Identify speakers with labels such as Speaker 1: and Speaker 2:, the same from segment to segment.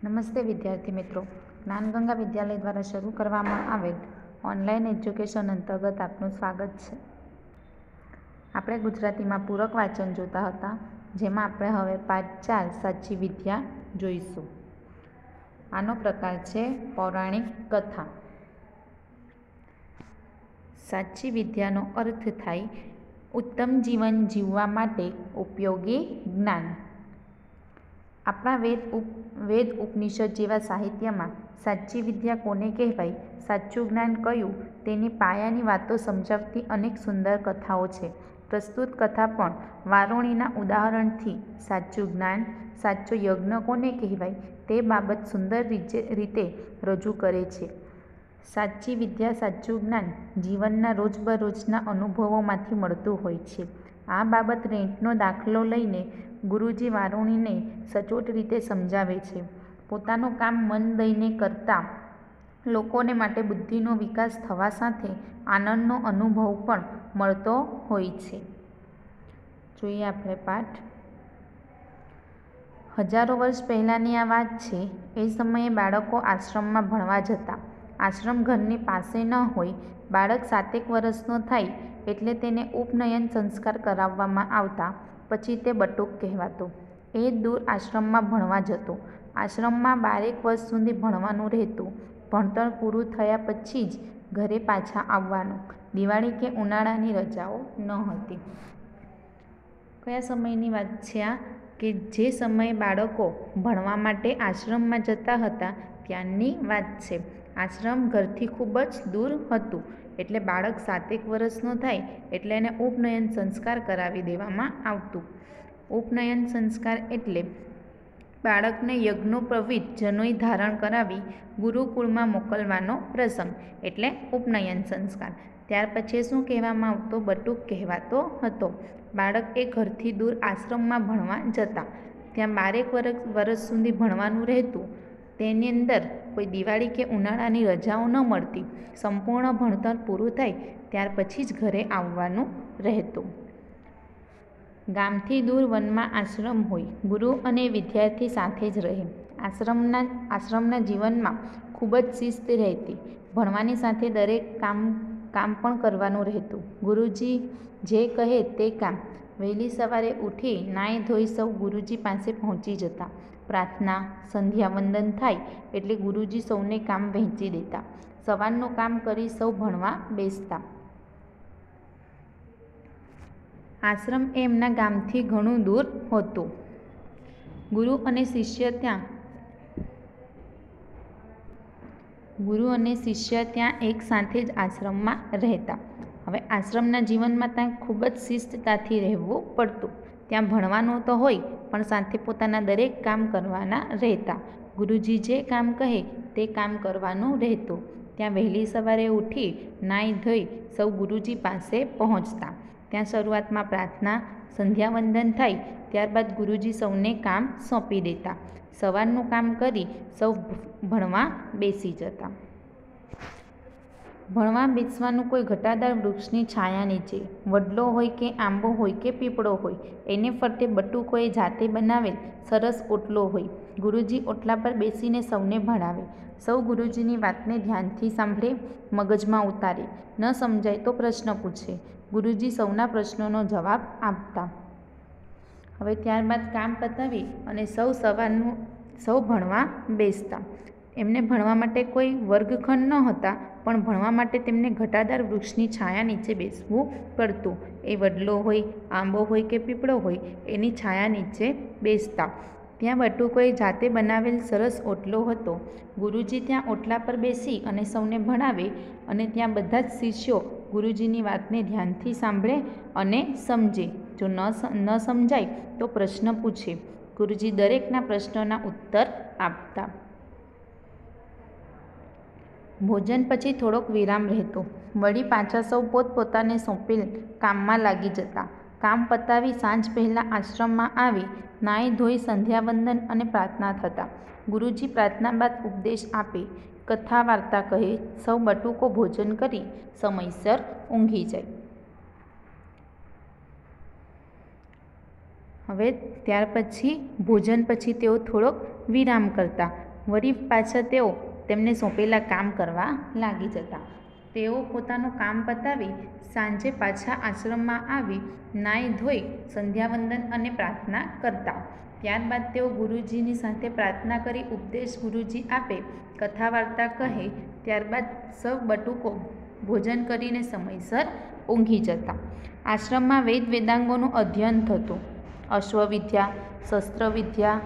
Speaker 1: નમસ્તે વિદ્યાર્થી મિત્રો, જ્ઞાનગંગા વિદ્યાલય દ્વારા શરૂ કરવામાં આવેલ ઓનલાઈન એજ્યુકેશન અંતર્ગત આપનું સ્વાગત છે. આપણે ગુજરાતીમાં પૂરક વાંચન જોતા હતા, જેમાં આપણે હવે પાઠ 4 સાચી વિદ્યા જોઈશું. આનો પ્રકાર છે પૌરાણિક કથા. સાચી વિદ્યાનો અર્થ થાય ઉત્તમ જીવન જીવવા માટે ઉપયોગી જ્ઞાન. આપણા વેદ ઉપનિષદ જેવા સાહિત્યમાં સાચી વિદ્યા કોને કહેવાય, સાચું જ્ઞાન કયું, તેની પાયાની વાતો સમજાવતી અનેક સુંદર કથાઓ છે. પ્રસ્તુત કથા પણ વારૂણીના ઉદાહરણથી સાચું જ્ઞાન, સાચો યજ્ઞ કોને કહેવાય તે બાબત સુંદર રીતે રજૂ કરે છે. સાચી વિદ્યા, સાચું જ્ઞાન જીવનના રોજબરોજના અનુભવોમાંથી મળતું હોય છે. આ બાબત રેંટનો દાખલો લઈને ગુરુજી વારૂણીને સચોટ રીતે સમજાવે છે. પોતાનું કામ મન દઈને કરતા લોકોને માટે બુદ્ધિનો વિકાસ થવા સાથે આનંદનો અનુભવ પણ મળતો હોય છે. જોઈએ આપણે પાઠ. હજારો વર્ષ પહેલાંની આ વાત છે. એ સમયે બાળકો આશ્રમમાં ભણવા જતા. આશ્રમ ઘરની પાસે ન હોય. બાળક 7 વર્ષનો થાય એટલે તેને ઉપનયન સંસ્કાર કરાવવામાં આવતા. પછી તે બટુક કહેવાતો. એ દૂર આશ્રમમાં ભણવા જતો. આશ્રમમાં 12 વર્ષ સુધી ભણવાનું રહેતું. ભણતર પૂરું થયા પછી જ ઘરે પાછા આવવાનું. દિવાળી કે ઉનાળાની રજાઓ ન હતી. કયા સમયની વાત છે આ? કે જે સમયે બાળકો ભણવા માટે આશ્રમમાં જતા હતા ત્યાંની વાત છે. આશ્રમ ઘરથી ખૂબ જ દૂર હતું. એટલે બાળક 7 વર્ષનો થાય એટલે એને ઉપનયન સંસ્કાર કરાવી દેવામાં આવતું. ઉપનયન સંસ્કાર એટલે બાળકને યજ્ઞોપવિત જનોઈ ધારણ કરાવી ગુરુકુળમાં મોકલવાનો પ્રસંગ, એટલે ઉપનયન સંસ્કાર. ત્યાર પછી શું કહેવામાં આવતો? બટુક કહેવાતો હતો. બાળક એ ઘરથી દૂર આશ્રમમાં ભણવા જતા. ત્યાં 12 વર્ષ સુધી ભણવાનું રહેતું. તેની અંદર કોઈ દિવાળી કે ઉનાળાની રજાઓ ન મળતી. સંપૂર્ણ ભણતર પૂરું થાય ત્યાર પછી જ ઘરે આવવાનું રહેતું. ગામથી દૂર વનમાં આશ્રમ હોય. ગુરુ અને વિદ્યાર્થી સાથે જ રહે. આશ્રમના જીવનમાં ખૂબ જ શિસ્ત રહેતી. ભણવાની સાથે દરેક કામ પણ કરવાનું રહેતું. ગુરુજી જે કહે તે કામ. વહેલી સવારે ઉઠી નાહી ધોઈ સૌ ગુરુજી પાસે પહોંચી જતા. પ્રાર્થના, સંધ્યાવંદન થાય એટલે ગુરુજી સૌને કામ વહેંચી દેતા. સવારનું કામ કરી સૌ ભણવા બેસતા. આશ્રમ એમના ગામથી ઘણું દૂર હતું. ગુરુ અને શિષ્ય ત્યાં એક સાથે જ આશ્રમમાં રહેતા. હવે આશ્રમના જીવનમાં ત્યાં ખૂબ જ શિસ્તતાથી રહેવું પડતું. ત્યાં ભણવાનું તો હોય પણ સાથે પોતાના દરેક કામ કરવાના રહેતા. ગુરુજી જે કામ કહે તે કામ કરવાનું રહેતું. ત્યાં વહેલી સવારે ઉઠી નાહી ધોઈ સૌ ગુરુજી પાસે પહોંચતા. ત્યાં શરૂઆતમાં પ્રાર્થના, સંધ્યાવંદન થાય ત્યારબાદ ગુરુજી સૌને કામ સોંપી દેતા. સવારનું કામ કરી સૌ ભણવા બેસી જતા. ભણવા બેસવાનું કોઈ ઘટાદાર વૃક્ષની છાયા નીચે. વડલો હોય કે આંબો હોય કે પીપળો હોય, એને ફરતે બટુકોએ જાતે બનાવેલ સરસ ઓટલો હોય. ગુરુજી ઓટલા પર બેસીને સૌને ભણાવે. સૌ ગુરુજીની વાતને ધ્યાનથી સાંભળે, મગજમાં ઉતારે. ન સમજાય તો પ્રશ્ન પૂછે. ગુરુજી સૌના પ્રશ્નોનો જવાબ આપતા. હવે ત્યારબાદ કામ પતાવી અને સૌ ભણવા બેસતા. એમને ભણવા માટે કોઈ વર્ગખંડ ન હતા, પણ ભણવા માટે તેમને ઘટાદાર વૃક્ષની છાયા નીચે બેસવું પડતું. એ વડલો હોય, આંબો હોય કે પીપળો હોય, એની છાયા નીચે બેસતા. ત્યાં બટુકોએ જાતે બનાવેલ સરસ ઓટલો હતો. ગુરુજી ત્યાં ઓટલા પર બેસી અને સૌને ભણાવે અને ત્યાં બધા જ શિષ્યો ગુરુજીની વાતને ધ્યાનથી સાંભળે અને સમજે. જો ન સમજાય તો પ્રશ્ન પૂછે. ગુરુજી દરેકના પ્રશ્નોના ઉત્તર આપતા. ભોજન પછી થોડોક વિરામ રહેતો. વળી પાછા સૌ પોતપોતાને સોંપેલ કામમાં લાગી જતા. કામ પતાવી સાંજ પહેલાં આશ્રમમાં આવી નાહી ધોઈ સંધ્યાવંદન અને પ્રાર્થના થતા. ગુરુજી પ્રાર્થના બાદ ઉપદેશ આપે, કથા વાર્તા કહે. સૌ બટુકો ભોજન કરી સમયસર ઊંઘી જાય. હવે ત્યાર પછી ભોજન પછી તેઓ થોડોક વિરામ કરતા. વળી પાછા તેઓ તેમને સોંપેલા કામ કરવા લાગી જતા. તેઓ પોતાનું કામ પતાવી સાંજે પાછા આશ્રમમાં આવી નાહી ધોઈ સંધ્યાવંદન અને પ્રાર્થના કરતા. ત્યારબાદ તેઓ ગુરુજીની સાથે પ્રાર્થના કરી ઉપદેશ ગુરુજી આપે, કથા વાર્તા કહે. ત્યારબાદ સૌ બટુકો ભોજન કરીને સમયસર ઊંઘી જતા. આશ્રમમાં વેદાંગોનું અધ્યયન થતું. અશ્વવિદ્યા, શસ્ત્રવિદ્યા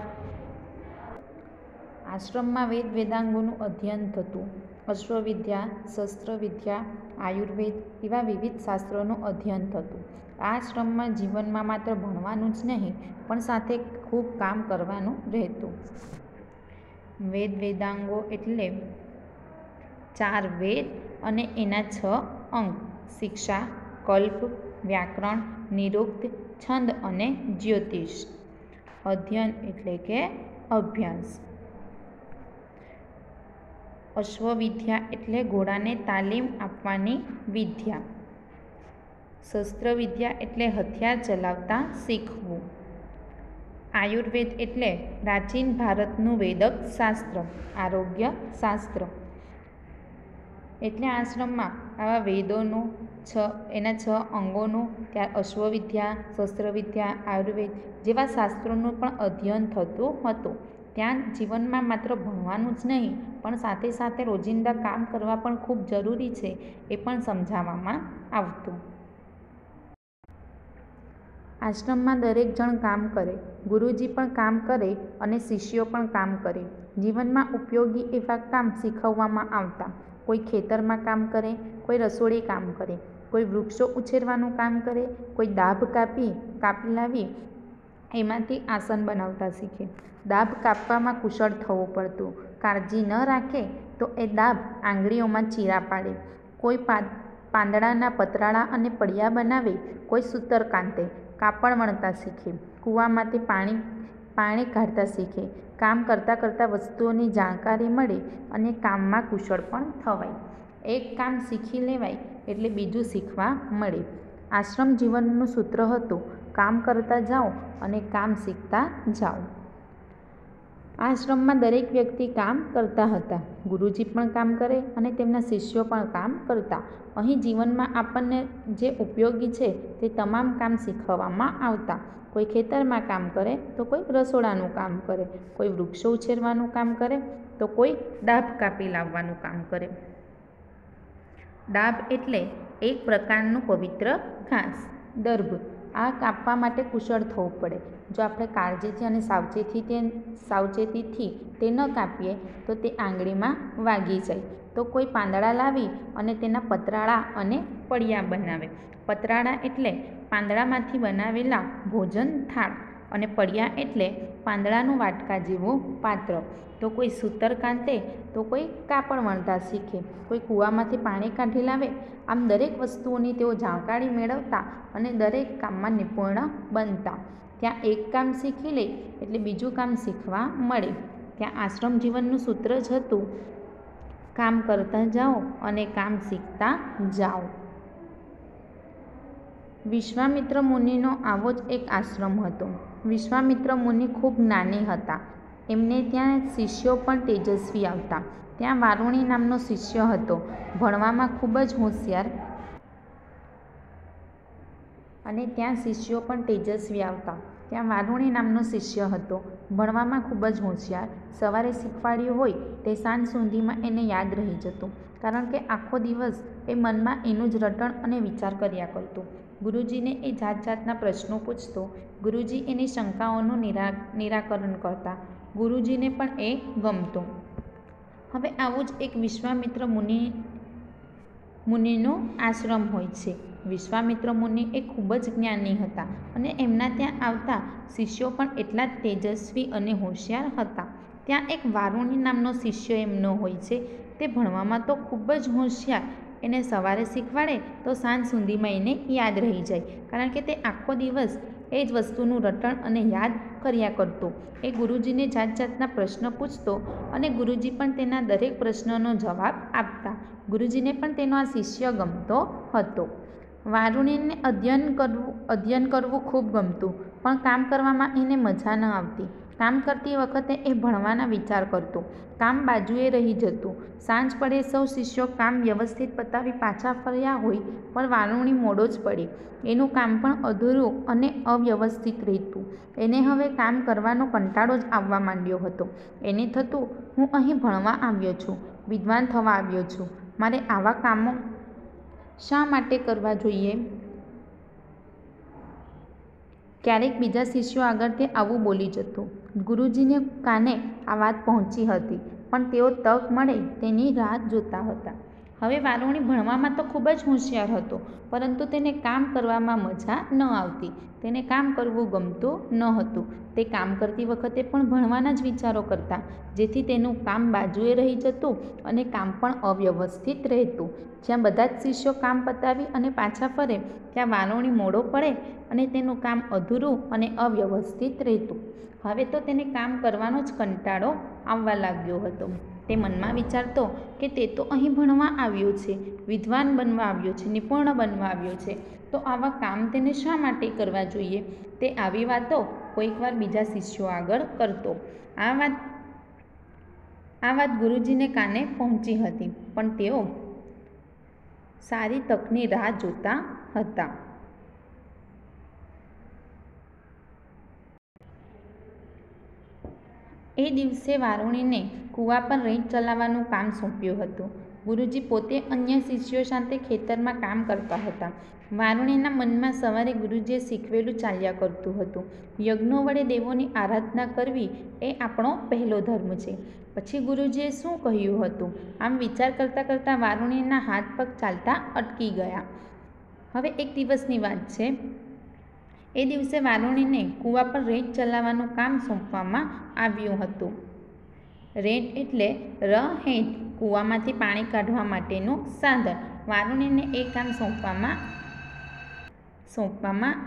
Speaker 1: આશ્રમમાં વેદાંગોનું અધ્યયન થતું. અશ્વવિદ્યા, શસ્ત્રવિદ્યા, આયુર્વેદ એવા વિવિધ શાસ્ત્રોનું અધ્યયન થતું. આ આશ્રમમાં જીવનમાં માત્ર ભણવાનું જ નહીં પણ સાથે ખૂબ કામ કરવાનું રહેતું. વેદાંગો એટલે 4 વેદ અને એના 6 અંગ: શિક્ષા, કલ્પ, વ્યાકરણ, નિરુક્ત, છંદ અને જ્યોતિષ. અધ્યયન એટલે કે અભ્યાસ. અશ્વવિદ્યા એટલે ઘોડાને તાલીમ આપવાની વિદ્યા. શસ્ત્રવિદ્યા એટલે હથિયાર ચલાવતા શીખવું. આયુર્વેદ એટલે પ્રાચીન ભારતનું વેદક શાસ્ત્ર. આરોગ્ય શાસ્ત્ર એટલે આશ્રમમાં આવા વેદોનું એના 6 અંગોનું, ત્યાં અશ્વવિદ્યા, શસ્ત્રવિદ્યા, આયુર્વેદ જેવા શાસ્ત્રોનું પણ અધ્યયન થતું હતું. ત્યાં જીવનમાં માત્ર ભણવાનું જ નહીં પણ સાથે સાથે રોજિંદા કામ કરવા પણ ખૂબ જરૂરી છે એ પણ સમજાવવામાં આવતું. આશ્રમમાં દરેક જણ કામ કરે. ગુરુજી પણ કામ કરે અને શિષ્યો પણ કામ કરે. જીવનમાં ઉપયોગી એવા કામ શીખવવામાં આવતા. કોઈ ખેતરમાં કામ કરે, કોઈ રસોડે કામ કરે, કોઈ વૃક્ષો ઉછેરવાનું કામ કરે, કોઈ દાભ કાપી લાવી એમાંથી આસન બનાવતા શીખે. દાભ કાપવામાં કુશળ થવું પડતું. કાળજી ન રાખે તો એ દાભ આંગળીઓમાં ચીરા પાડે. કોઈ પાંદડાના પતરાળા અને પડિયા બનાવે, કોઈ સૂતર કાંતે, કાપડ વણતા શીખે, કૂવામાંથી પાણી કાઢતા શીખે. કામ કરતાં કરતાં વસ્તુઓની જાણકારી મળે અને કામમાં કુશળ પણ થવાય. એક કામ શીખી લેવાય એટલે બીજું શીખવા મળે. આશ્રમ જીવનનું સૂત્ર હતું, કામ કરતા જાઓ અને કામ શીખતા જાઓ. આશ્રમમાં દરેક વ્યક્તિ કામ કરતા હતા. ગુરુજી પણ કામ કરે અને તેમના શિષ્યો પણ કામ કરતા. અહીં જીવનમાં આપણને જે ઉપયોગી છે તે તમામ કામ શીખવવામાં આવતા. કોઈ ખેતરમાં કામ કરે તો કોઈ રસોડાનું કામ કરે, કોઈ વૃક્ષો ઉછેરવાનું કામ કરે તો કોઈ દાભ કાપી લાવવાનું કામ કરે. દાભ એટલે એક પ્રકારનું પવિત્ર ઘાસ, દર્ભ. આ કાપવા માટે કુશળ થવું પડે. જો આપણે કાળજીથી અને સાવચેતીથી તે ન કાપીએ તો તે આંગળીમાં વાગી જાય. તો કોઈ પાંદડા લાવી અને તેના પતરાળા અને પડિયા બનાવે. પતરાળા એટલે પાંદડામાંથી બનાવેલા ભોજન થાળ અને પડિયા એટલે પાંદડાનું વાટકા જેવું પાત્ર. તો કોઈ સૂતર કાંતે તો કોઈ કાપડ વણતા શીખે, કોઈ કૂવામાંથી પાણી કાઢી લાવે. આમ દરેક વસ્તુઓની તેઓ જાણકારી મેળવતા અને દરેક કામમાં નિપુણ બનતા. ત્યાં એક કામ શીખી લે એટલે બીજું કામ શીખવા મળે. ત્યાં આશ્રમ જીવનનું સૂત્ર જ હતું, કામ કરતા જાઓ અને કામ શીખતા જાઓ. વિશ્વામિત્ર મુનિનો આવો જ એક આશ્રમ હતો. વિશ્વામિત્ર મુનિ ખૂબ જ્ઞાની હતા. એમને ત્યાં શિષ્યો પણ તેજસ્વી આવતા. ત્યાં વારુણી નામનો શિષ્ય હતો, ભણવામાં ખૂબ જ હોશિયાર, અને ત્યાં શિષ્યો પણ તેજસ્વી આવતા. ત્યાં વારુણી નામનો શિષ્ય હતો, ભણવામાં ખૂબ જ હોશિયાર. સવારે શીખવાડ્યું હોય તે સાંજ સુધીમાં એને યાદ રહી જતું, કારણ કે આખો દિવસ એ મનમાં એનું જ રટણ અને વિચાર કર્યા કરતું. ગુરુજીને એ જાત જાતના પ્રશ્નો પૂછતો. ગુરુજી એની શંકાઓનું નિરાકરણ કરતા. ગુરુજીને પણ એ ગમતું. હવે આવું જ એક વિશ્વામિત્ર મુનિનો આશ્રમ હોય છે. વિશ્વામિત્ર મુનિ એ ખૂબ જ જ્ઞાની હતા અને એમના ત્યાં આવતા શિષ્યો પણ એટલા જ તેજસ્વી અને હોશિયાર હતા. ત્યાં એક વારુણી નામનો શિષ્ય એમનો હોય છે. તે ભણવામાં તો ખૂબ જ હોશિયાર. એને સવારે શીખવાડે તો સાંજ સુધીમાં એને યાદ રહી જાય, કારણ કે તે આખો દિવસ એ જ વસ્તુનું રટણ અને યાદ કર્યા કરતો. એ ગુરુજીને જાત જાતના પ્રશ્ન પૂછતો અને ગુરુજી પણ તેના દરેક પ્રશ્નનો જવાબ આપતા. ગુરુજીને પણ તેનો આ શિષ્ય ગમતો હતો. વારુણીને અધ્યયન કરવું ખૂબ ગમતું, પણ કામ કરવામાં એને મજા ન આવતી, કામ કરતી વખતે એ ભણવાના વિચાર કરતો. કામ બાજુએ રહી જતું. સાંજ પડે સૌ શિષ્યો કામ વ્યવસ્થિત પતાવી પાછા ફર્યા હોય પણ વારુણી મોડો જ પડે. એનું કામ પણ અધૂરું અને અવ્યવસ્થિત રહેતું. એને હવે કામ કરવાનો કંટાળો જ આવવા માંડ્યો હતો. એને થતું, હું અહીં ભણવા આવ્યો છું, વિદ્વાન થવા આવ્યો છું, મારે આવા કામો શા માટે કરવા જોઈએ? ક્યારેક બીજા શિષ્યો આગળ તે આવું બોલી જતું. ગુરુજીને કાને આ વાત પહોંચી હતી, પણ તેઓ તક મળે તેની રાહ જોતા હતા. હવે વારુણી ભણવામાં તો ખૂબ જ હોશિયાર હતો, પરંતુ તેને કામ કરવામાં મજા ન આવતી. તેને કામ કરવું ગમતું ન હતું. તે કામ કરતી વખતે પણ ભણવાના જ વિચારો કરતા, જેથી તેનું કામ બાજુએ રહી જતું અને કામ પણ અવ્યવસ્થિત રહેતું. જ્યાં બધા જ શિષ્યો કામ પતાવી અને પાછા ફરે, ત્યાં વારુણી મોડો પડે અને તેનું કામ અધૂરું અને અવ્યવસ્થિત રહેતું. હવે તો તેને કામ કરવાનો જ કંટાળો આવવા લાગ્યો હતો. તે મનમાં વિચારતો કે તે તો અહીં ભણવા આવ્યો છે, વિદ્વાન બનવા આવ્યો છે, નિપુણ બનવા આવ્યો છે, તો આવા કામ તેને શા માટે કરવા જોઈએ? તે આવી વાતો કોઈકવાર બીજા શિષ્યો આગળ કરતો. આ વાત ગુરુજીને કાને પહોંચી હતી, પણ તેઓ સારી તકની રાહ જોતા હતા. એ દિવસે વારુણીને કૂવા પર રેંચ ચલાવવાનું કામ સોંપ્યું હતું. ગુરુજી પોતે અન્ય શિષ્યો સાથે ખેતરમાં કામ કરતા હતા. વારુણીના મનમાં સવારે ગુરુજીએ શીખવેલું ચાલ્યા કરતું હતું. યજ્ઞો વડે દેવોની આરાધના કરવી એ આપણો પહેલો ધર્મ છે. પછી ગુરુજીએ શું કહ્યું હતું? આમ વિચાર કરતાં કરતાં વારુણીના હાથ પગ ચાલતા અટકી ગયા. હવે એક દિવસની વાત છે. એ દિવસે વારુણીને કૂવા પર રેંચ ચલાવવાનું કામ સોંપવામાં આવ્યું હતું. રેંચ એટલે હેંચ, કૂવામાંથી પાણી કાઢવા માટેનું સાધન. વારુણીને એ કામ સોંપવામાં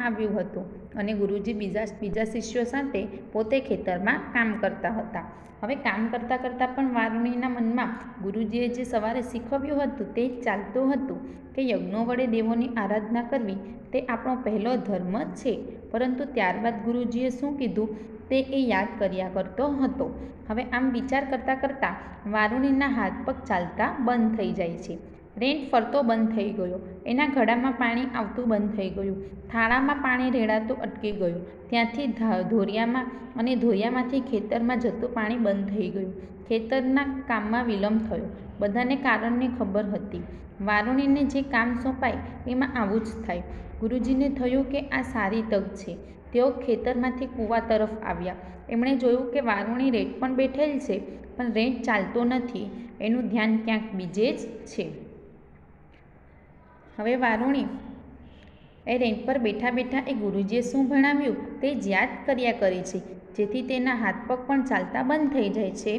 Speaker 1: આવ્યું હતું અને ગુરુજી બીજા શિષ્યો સાથે પોતે ખેતરમાં કામ કરતા હતા. હવે કામ કરતાં કરતાં પણ વારુણીના મનમાં ગુરુજીએ જે સવારે શીખવ્યું હતું તે જ ચાલતું હતું કે યજ્ઞો વડે દેવોની આરાધના કરવી તે આપણો પહેલો ધર્મ છે. પરંતુ ત્યારબાદ ગુરુજીએ શું કીધું તે એ યાદ કર્યા કરતો હતો. હવે આમ વિચાર કરતાં કરતાં વારુણીના હાથ પગ ચાલતા બંધ થઈ જાય છે. રેંચ ફરતો બંધ થઈ ગયો. એના ઘડામાં પાણી આવતું બંધ થઈ ગયું. થાળામાં પાણી રેડાતું અટકી ગયું. ત્યાંથી ધોરિયામાં અને ધોરિયામાંથી ખેતરમાં જતું પાણી બંધ થઈ ગયું. ખેતરના કામમાં વિલંબ થયો. બધાને કારણની ખબર હતી. વારુણીને જે કામ સોંપાય એમાં આવું જ થાય. ગુરુજીને થયું કે આ સારી તક છે. તેઓ ખેતરમાંથી કૂવા તરફ આવ્યા. એમણે જોયું કે વારુણી રેંચ પર બેઠેલ છે, પણ રેંચ ચાલતો નથી. એનું ધ્યાન ક્યાંક બીજે જ છે. હવે વારુણી એ રેંચ પર બેઠા બેઠા એ ગુરુજીએ શું ભણાવ્યું તે જ યાદ કર્યા કરે છે, જેથી તેના હાથ પગ પણ ચાલતા બંધ થઈ જાય છે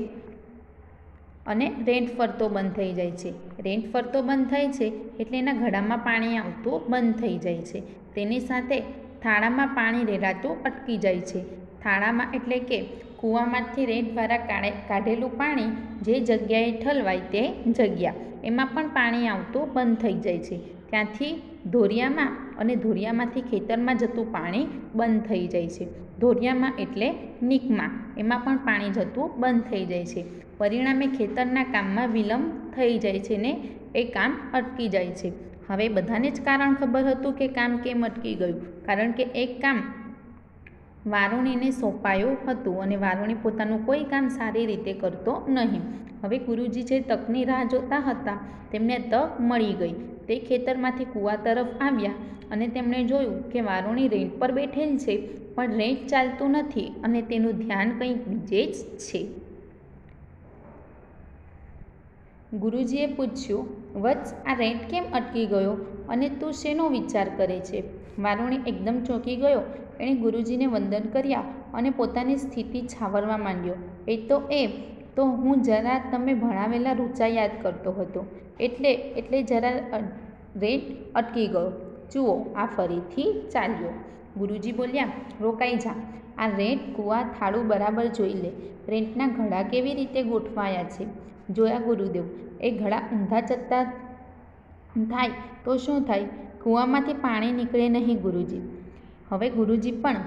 Speaker 1: અને રેંચ ફરતો બંધ થઈ જાય છે. રેંચ ફરતો બંધ થાય છે એટલે એના ઘડામાં પાણી આવતું બંધ થઈ જાય છે. તેની સાથે થાળામાં પાણી રેડાતું અટકી જાય છે. થાળામાં એટલે કે કૂવામાંથી રેંચ દ્વારા કાઢેલું પાણી જે જગ્યાએ ઠલવાય તે જગ્યા, એમાં પણ પાણી આવતું બંધ થઈ જાય છે. ત્યાંથી ધોરિયામાં અને ધોરિયામાંથી ખેતરમાં જતું પાણી બંધ થઈ જાય છે. ધોરિયામાં એટલે નીકમાં, એમાં પણ પાણી જતું બંધ થઈ જાય છે. પરિણામે ખેતરના કામમાં વિલંબ થઈ જાય છે ને એ કામ અટકી જાય છે. હવે બધાને જ કારણ ખબર હતું કે કામ કેમ અટકી ગયું, કારણ કે એક કામ વારુણીને સોંપાયું હતું અને વારુણી પોતાનું કોઈ કામ સારી રીતે કરતો નહીં. હવે ગુરુજી જે તકની રાહ જોતા હતા તેમને તક મળી ગઈ. તે ખેતરમાંથી કૂવા તરફ આવ્યા અને તેમણે જોયું કે વારુણી રેંચ પર બેઠેલ છે, પણ રેંચ ચાલતું નથી અને તેનું ધ્યાન કંઈક બીજે જ છે. ગુરુજીએ પૂછ્યું, વત્સ, આ રેંચ કેમ અટકી ગયો અને તું શેનો વિચાર કરે છે? વારુણી એકદમ ચોંકી ગયો. એણે ગુરુજીને વંદન કર્યા અને પોતાની સ્થિતિ છાવરવા માંડ્યો. એ તો હું જરા તમે ભણાવેલા રૂચા યાદ કરતો હતો, એટલે જરા રેંચ અટકી ગયો. જુઓ, આ ફરીથી ચાલ્યો. ગુરુજી બોલ્યા, રોકાઈ જા. આ રેંચ કૂવા થાળું બરાબર જોઈ લે. રેંચના ઘડા કેવી રીતે ગોઠવાયા છે જોયા ગુરુદેવ. એ ઘડા ઊંધા ચત્તા થાય તો શું થાય? કૂવામાંથી પાણી નીકળે નહીં ગુરુજી. હવે ગુરુજી પણ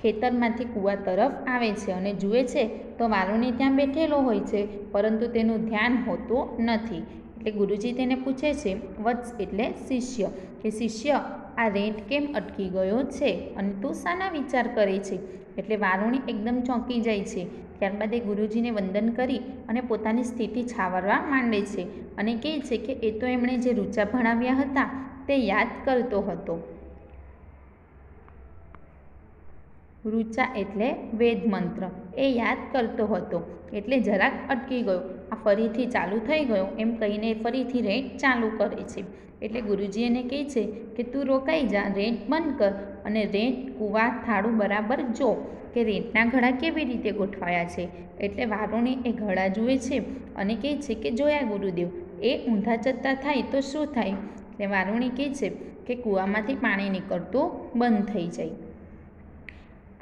Speaker 1: ખેતરમાંથી કૂવા તરફ આવે છે અને જુએ છે તો વારુણી ત્યાં બેઠેલો હોય છે, પરંતુ તેનું ધ્યાન હોતું નથી. એટલે ગુરુજી તેને પૂછે છે, વત્સ એટલે શિષ્ય, કે શિષ્ય આ રેત કેમ અટકી ગયો છે અને તું શાના વિચાર કરે છે? એટલે વારુણી એકદમ ચોંકી જાય છે. ત્યારબાદ એ ગુરુજીને વંદન કરી અને પોતાની સ્થિતિ છાવરવા માંડે છે અને કહે છે કે એ તો એમણે જે ઋચા ભણાવ્યા હતા તે યાદ કરતો હતો. ઋચા એટલે વેદ મંત્ર, એ યાદ કરતો હતો એટલે જરાક અટકી ગયો. આ ફરીથી ચાલુ થઈ ગયો એમ કહીને ફરીથી રેટ ચાલુ કરે છે. એટલે ગુરુજી એને કહે છે કે તું રોકાઈ જા, રેટ બંધ કર અને રેટ કૂવા થાળું બરાબર જો કે રેટના ઘડા કેવી રીતે ગોઠવાયા છે. એટલે વારુણી એ ઘડા જુએ છે અને કહે છે કે જોયા ગુરુદેવ, એ ઊંધા ચત્તા થાય તો શું થાય? એટલે વારુણી કહે છે કે કૂવામાંથી પાણી નીકળતું બંધ થઈ જાય.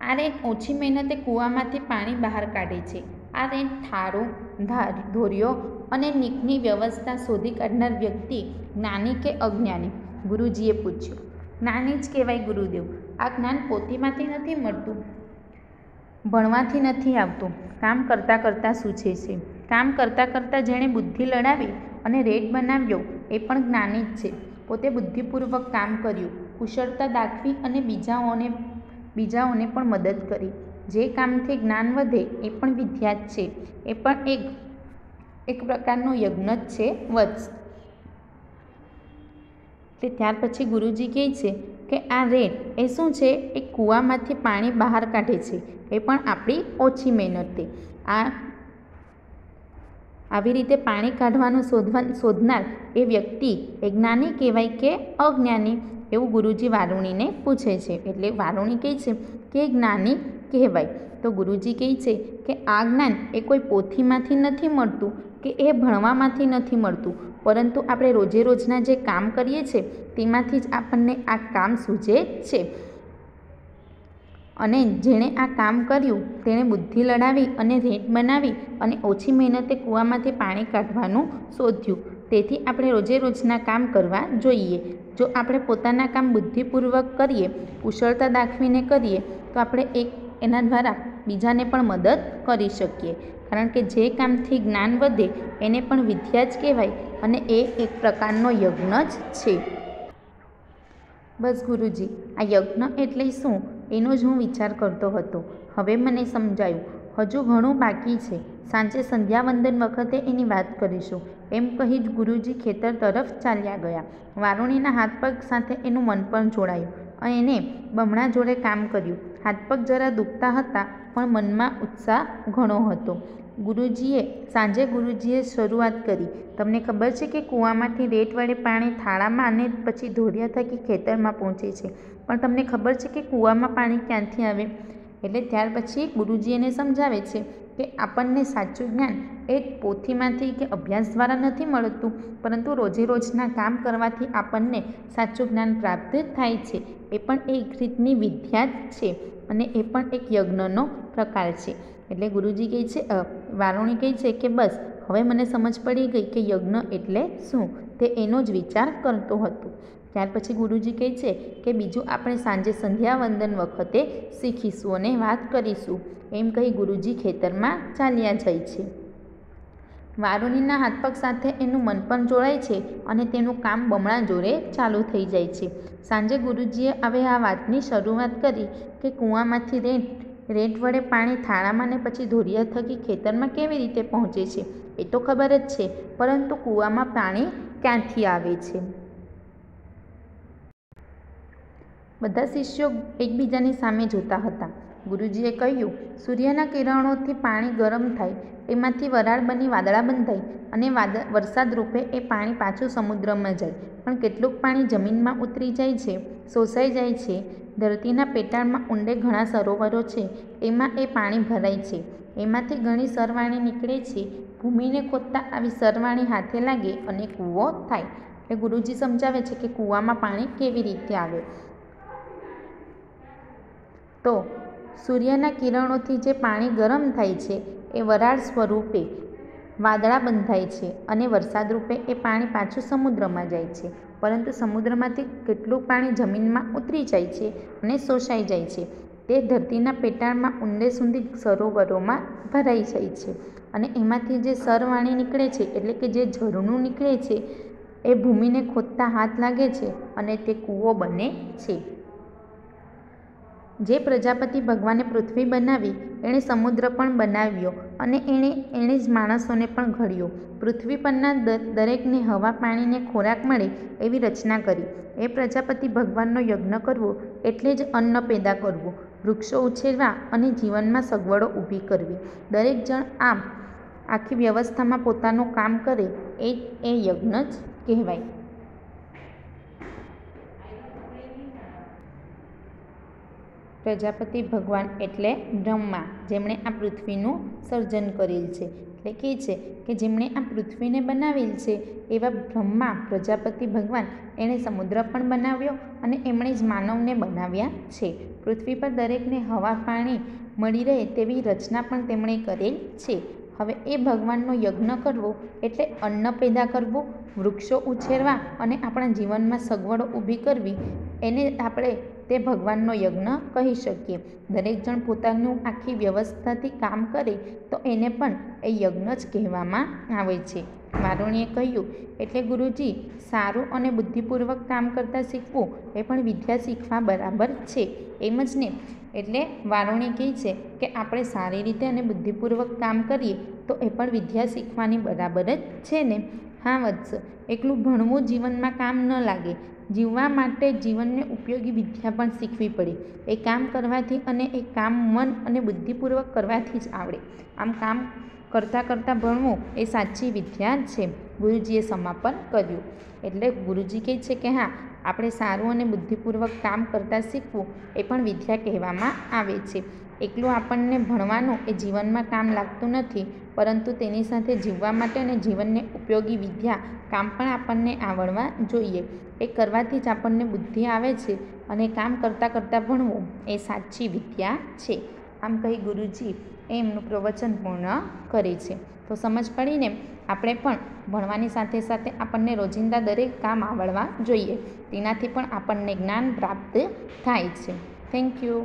Speaker 1: આ રેત ઓછી મહેનતે કૂવામાંથી પાણી બહાર કાઢે છે. આ રેત થાળું, ધોરિયો અને નીકની વ્યવસ્થા શોધી કાઢનાર વ્યક્તિ જ્ઞાની કે અજ્ઞાની? ગુરુજીએ પૂછ્યું. જ્ઞાની જ કહેવાય ગુરુદેવ. આ જ્ઞાન પોથીમાંથી નથી મળતું, ભણવાથી નથી આવતું, કામ કરતાં કરતાં સૂચે છે. કામ કરતાં કરતાં જેણે બુદ્ધિ લડાવી અને રેટ બનાવ્યો એ પણ જ્ઞાની જ છે. પોતે બુદ્ધિપૂર્વક કામ કર્યું, કુશળતા દાખવી અને બીજાઓને પણ મદદ કરી. જે કામથી જ્ઞાન વધે એ પણ વિદ્યા જ છે, એ પણ એક પ્રકારનો યજ્ઞ જ છે વત્સ. એટલે ત્યાર પછી ગુરુજી કહે છે કે આ રેત એ શું છે? એ કૂવામાંથી પાણી બહાર કાઢે છે, એ પણ આપણી ઓછી મહેનતે. આવી રીતે પાણી કાઢવાનું શોધનાર એ વ્યક્તિ એ જ્ઞાની કહેવાય કે અજ્ઞાની? એવું ગુરુજી વારુણીને પૂછે છે. એટલે વારુણી કહે છે કે જ્ઞાની કહેવાય. તો ગુરુજી કહે છે કે આ જ્ઞાન એ કોઈ પોથીમાંથી નથી મળતું કે એ ભણવામાંથી નથી મળતું, પરંતુ આપણે રોજે રોજના જે કામ કરીએ છીએ તેમાંથી જ આપણને આ કામ સૂઝે છે. અને જેણે આ કામ કર્યું તેણે બુદ્ધિ લડાવી અને રેત બનાવી અને ઓછી મહેનતે કૂવામાંથી પાણી કાઢવાનું શોધ્યું. તેથી આપણે રોજે રોજના કામ કરવા જોઈએ. જો આપણે પોતાના કામ બુદ્ધિપૂર્વક કરીએ, કુશળતા દાખવીને કરીએ તો આપણે એના દ્વારા બીજાને પણ મદદ કરી શકીએ. કારણ કે જે કામથી જ્ઞાન વધે એને પણ વિદ્યા જ કહેવાય અને એ એક પ્રકારનો યજ્ઞ જ છે. બસ ગુરુજી, આ યજ્ઞ એટલે શું એનો જ હું વિચાર કરતો હતો. હવે મને સમજાયું. હજુ ઘણું બાકી છે. સાંજે સંધ્યાવંદન વખતે એની વાત કરીશું. એમ કહી જ ગુરુજી ખેતર તરફ ચાલ્યા ગયા. વારુણીના હાથ પગ સાથે એનું મન પણ જોડાયું અને એને બમણા જોડે કામ કર્યું. હાથ પગ જરા દુખતા હતા પણ મનમાં ઉત્સાહ ઘણો હતો. સાંજે ગુરુજીએ શરૂઆત કરી. તમને ખબર છે કે કૂવામાંથી રેત વડે પાણી થાળામાં અને પછી ધોરિયા થકી ખેતરમાં પહોંચે છે, પણ તમને ખબર છે કે કૂવામાં પાણી ક્યાંથી આવે? એટલે ત્યાર પછી ગુરુજી એને સમજાવે છે કે આપણને સાચું જ્ઞાન એ પોથીમાંથી કે અભ્યાસ દ્વારા નથી મળતું, પરંતુ રોજે રોજના કામ કરવાથી આપણને સાચું જ્ઞાન પ્રાપ્ત થાય છે. એ પણ એક રીતની વિદ્યા જ છે અને એ પણ એક યજ્ઞનો પ્રકાર છે. એટલે ગુરુજી કહે છે, વારુણી કહે છે કે બસ હવે મને સમજ પડી ગઈ કે યજ્ઞ એટલે શું. તે એનો જ વિચાર કરતો હતો. ત્યાર પછી ગુરુજી કહે છે કે બીજું આપણે સાંજે સંધ્યાવંદન વખતે શીખીશું અને વાત કરીશું. એમ કહી ગુરુજી ખેતરમાં ચાલ્યા જાય છે. વારુણીના હાથપગ સાથે એનું મન પણ જોડાય છે અને તેનું કામ બમણા જોરે ચાલુ થઈ જાય છે. સાંજે ગુરુજીએ હવે આ વાતની શરૂઆત કરી કે કૂવામાંથી રેત વડે પાણી થાળામાં ને પછી ધોરિયા થકી ખેતરમાં કેવી રીતે પહોંચે છે એ તો ખબર જ છે, પરંતુ કૂવામાં પાણી ક્યાંથી આવે છે? બધા શિષ્યો એકબીજાની સામે જોતા હતા. ગુરુજીએ કહ્યું, સૂર્યના કિરણોથી પાણી ગરમ થાય, એમાંથી વરાળ બની વાદળા બંધાય અને વરસાદ રૂપે એ પાણી પાછું સમુદ્રમાં જાય. પણ કેટલુંક પાણી જમીનમાં ઉતરી જાય છે, શોષાઈ જાય છે. ધરતીના પેટાળમાં ઊંડે ઘણા સરોવરો છે, એમાં એ પાણી ભરાય છે. એમાંથી ઘણી સરવાણી નીકળે છે. ભૂમિને ખોદતા આવી સરવાણી હાથે લાગે અને કૂવો થાય. એટલે ગુરુજી સમજાવે છે કે કૂવામાં પાણી કેવી રીતે આવે. તો સૂર્યના કિરણોથી જે પાણી ગરમ થાય છે એ વરાળ સ્વરૂપે વાદળા બંધાય છે અને વરસાદ રૂપે એ પાણી પાછું સમુદ્રમાં જાય છે. પરંતુ સમુદ્રમાંથી કેટલું પાણી જમીનમાં ઉતરી જાય છે અને શોષાઈ જાય છે. તે ધરતીના પેટાળમાં ઊંડે સુધી સરોવરોમાં ભરાઈ જાય છે અને એમાંથી જે સરવાણી નીકળે છે એટલે કે જે ઝરણું નીકળે છે એ ભૂમિને ખોદતા હાથ લાગે છે અને તે કૂવો બને છે. જે પ્રજાપતિ ભગવાને પૃથ્વી બનાવી એણે સમુદ્ર પણ બનાવ્યો અને એણે જ માણસોને પણ ઘડ્યો. પૃથ્વી પરના દરેકને હવા પાણીને ખોરાક મળે એવી રચના કરી. એ પ્રજાપતિ ભગવાનનો યજ્ઞ કરવો એટલે જ અન્ન પેદા કરવું, વૃક્ષો ઉછેરવા અને જીવનમાં સગવડો ઊભી કરવી. દરેક જણ આખી વ્યવસ્થામાં પોતાનું કામ કરે એ યજ્ઞ જ કહેવાય. પ્રજાપતિ ભગવાન એટલે બ્રહ્મા, જેમણે આ પૃથ્વીનું સર્જન કરેલ છે. એટલે કહે છે કે જેમણે આ પૃથ્વીને બનાવેલ છે એવા બ્રહ્મા પ્રજાપતિ ભગવાન એણે સમુદ્ર પણ બનાવ્યો અને એમણે જ માનવને બનાવ્યા છે. પૃથ્વી પર દરેકને હવા પાણી મળી રહે તેવી રચના પણ તેમણે કરેલ છે. હવે એ ભગવાનનો યજ્ઞ કરવો એટલે અન્ન પેદા કરવું, વૃક્ષો ઉછેરવા અને આપણા જીવનમાં સગવડો ઊભી કરવી, એને આપણે તે ભગવાનનો યજ્ઞ કહી શકીએ. દરેક જણ પોતાનું આખી વ્યવસ્થાથી કામ કરે તો એને પણ એ યજ્ઞ જ કહેવામાં આવે છે. વારુણીએ કહ્યું એટલે ગુરુજી, સારું અને બુદ્ધિપૂર્વક કામ કરતાં શીખવું એ પણ વિદ્યા શીખવા બરાબર છે, એમ જ ને? એટલે વારુણી કહે છે કે આપણે સારી રીતે અને બુદ્ધિપૂર્વક કામ કરીએ તો એ પણ વિદ્યા શીખવાની બરાબર જ છે ને? હા વત્સ, એકલું ભણવું જીવનમાં કામ ન લાગે. જીવવા માટે જીવનને ઉપયોગી વિદ્યા પણ શીખવી પડે. એ કામ કરવાથી અને એ કામ મન અને બુદ્ધિપૂર્વક કરવાથી જ આવડે. આમ કામ કરતાં કરતાં ભણવું એ સાચી વિદ્યા છે, ગુરુજીએ સમાપન કર્યું. એટલે ગુરુજી કહે છે કે હા, આપણે સારું અને બુદ્ધિપૂર્વક કામ કરતાં શીખવું એ પણ વિદ્યા કહેવામાં આવે છે. એકલું આપણને ભણવાનું એ જીવનમાં કામ લાગતું નથી, પરંતુ તેની સાથે જીવવા માટે અને જીવનને ઉપયોગી વિદ્યા કામ પણ આપણને આવડવા જોઈએ. એ કરવાથી જ આપણને બુદ્ધિ આવે છે અને કામ કરતાં કરતાં ભણવું એ સાચી વિદ્યા છે. આમ કહી ગુરુજી એમનું પ્રવચન પૂર્ણ કરે છે. તો સમજ પડીને આપણે પણ ભણવાની સાથે સાથે આપણને રોજિંદા દરેક કામ આવડવા જોઈએ. તેનાથી પણ આપણને જ્ઞાન પ્રાપ્ત થાય છે. Thank you.